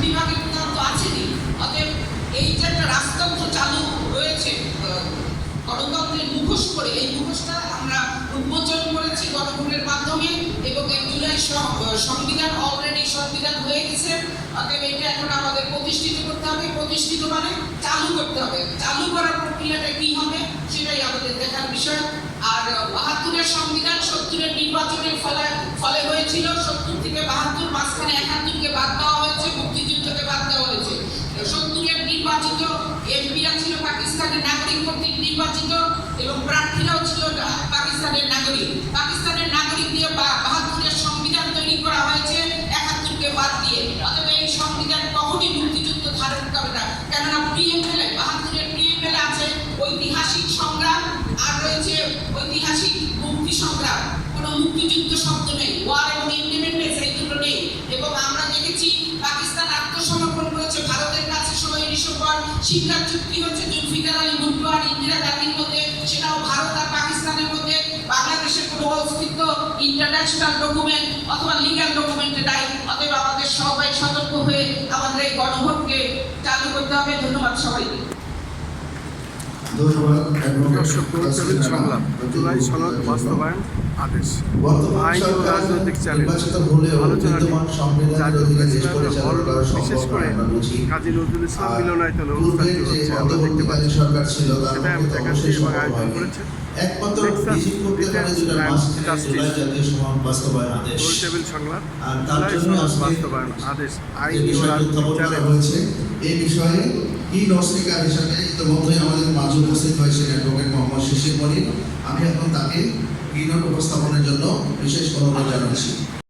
বিভাগের প্রধান তো আছেনই। অতএব এই যে একটা রাজতন্ত্র চালু রয়েছে গণতন্ত্রের মুখোশ করে, এই মুখোশটা আমরা উন্মোচন করেছি গণভোটের মাধ্যমে এবং এই জুলাই সংবিধান অলরেডি সংবিধান হয়ে গেছে। অতএব এটা এখন আমাদের প্রতিষ্ঠিত করতে হবে। প্রতিষ্ঠিত মানে চালু করতে হবে। চালু করার প্রক্রিয়াটা কি হবে সেটাই আমাদের দেখার বিষয়। আর ৭২-এর সংবিধান ৭০-এর নির্বাচনের ফলে হয়েছিল। ৭০ থেকে ৭২ মাঝখানে ৭১-কে বাদ দেওয়া হয়েছে, মুক্তিযুদ্ধকে বাদ দেওয়া হয়েছে। ৭০-এর নির্বাচিত এমপিরা ছিল পাকিস্তানের নাগরিক কর্তৃক নির্বাচিত এবং প্রার্থীরাও ছিল পাকিস্তানের নাগরিক। পাকিস্তানের নাগরিক দিয়ে ৭২-এর সংবিধান তৈরি করা হয়েছে ৭১-কে বাদ দিয়ে। অতএব এই সংবিধান কখনই মুক্তিযুদ্ধ ধারণ করে না, কেননা প্রিএমএলএ ৭২-এর প্রিএমএলএ আছে ঐতিহাসিক সংগ্রাম আর রয়েছে ঐতিহাসিক মুক্তি সংগ্রাম। কোনো মুক্তিযুদ্ধ শব্দ নেই, ওয়ার এবং ইন্ডিপেন্ডেন্স এই দুটো নেই। এবং আমরা দেখেছি পাকিস্তান আত্মসমর্পণ করেছে ভারতের কাছে ১৬ই ডিসেম্বর। সিমলা চুক্তি হচ্ছে জুলফিকার আলী ভুট্টো আর ইন্দিরা গান্ধীর মধ্যে, সেটাও ভারত আর পাকিস্তানের মধ্যে। বাংলাদেশের কোনো অস্তিত্ব ইন্টারন্যাশনাল ডকুমেন্ট অথবা লিগ্যাল ডকুমেন্টে নাই। অতএব আমাদের সবাই সতর্ক হয়ে আমাদের এই গণভোটকে চালু করতে হবে। ধন্যবাদ সবাইকে। দর্শক, টেবিল সংলাপ জুলাই সনদ বাস্তবায়ন আদেশ আইন ও রাজনৈতিক চ্যালেঞ্জ আলোচনাটি বিশেষ করে কাজী নজরুল ইসলাম মিলনায়তনে অনুষ্ঠানটি হচ্ছে আমরা দেখতে পাচ্ছি। সেটা আমি দেখাচ্ছি এবং আয়োজন করেছে টেবিল সংলাপ জুলাই সনদ বাস্তবায়ন আদেশ আইন ও রাজনৈতিক চ্যালেঞ্জ। এই বিষয়ে কি স্পিকার হিসাবে ইতিমধ্যে আমাদের মাঝে উপস্থিত হয়েছেন অ্যাডভোকেট মোহাম্মদ শিশির মনির। আমি এখন তাকে কিনোট উপস্থাপনের জন্য বিশেষ অনুরোধ জানাচ্ছি।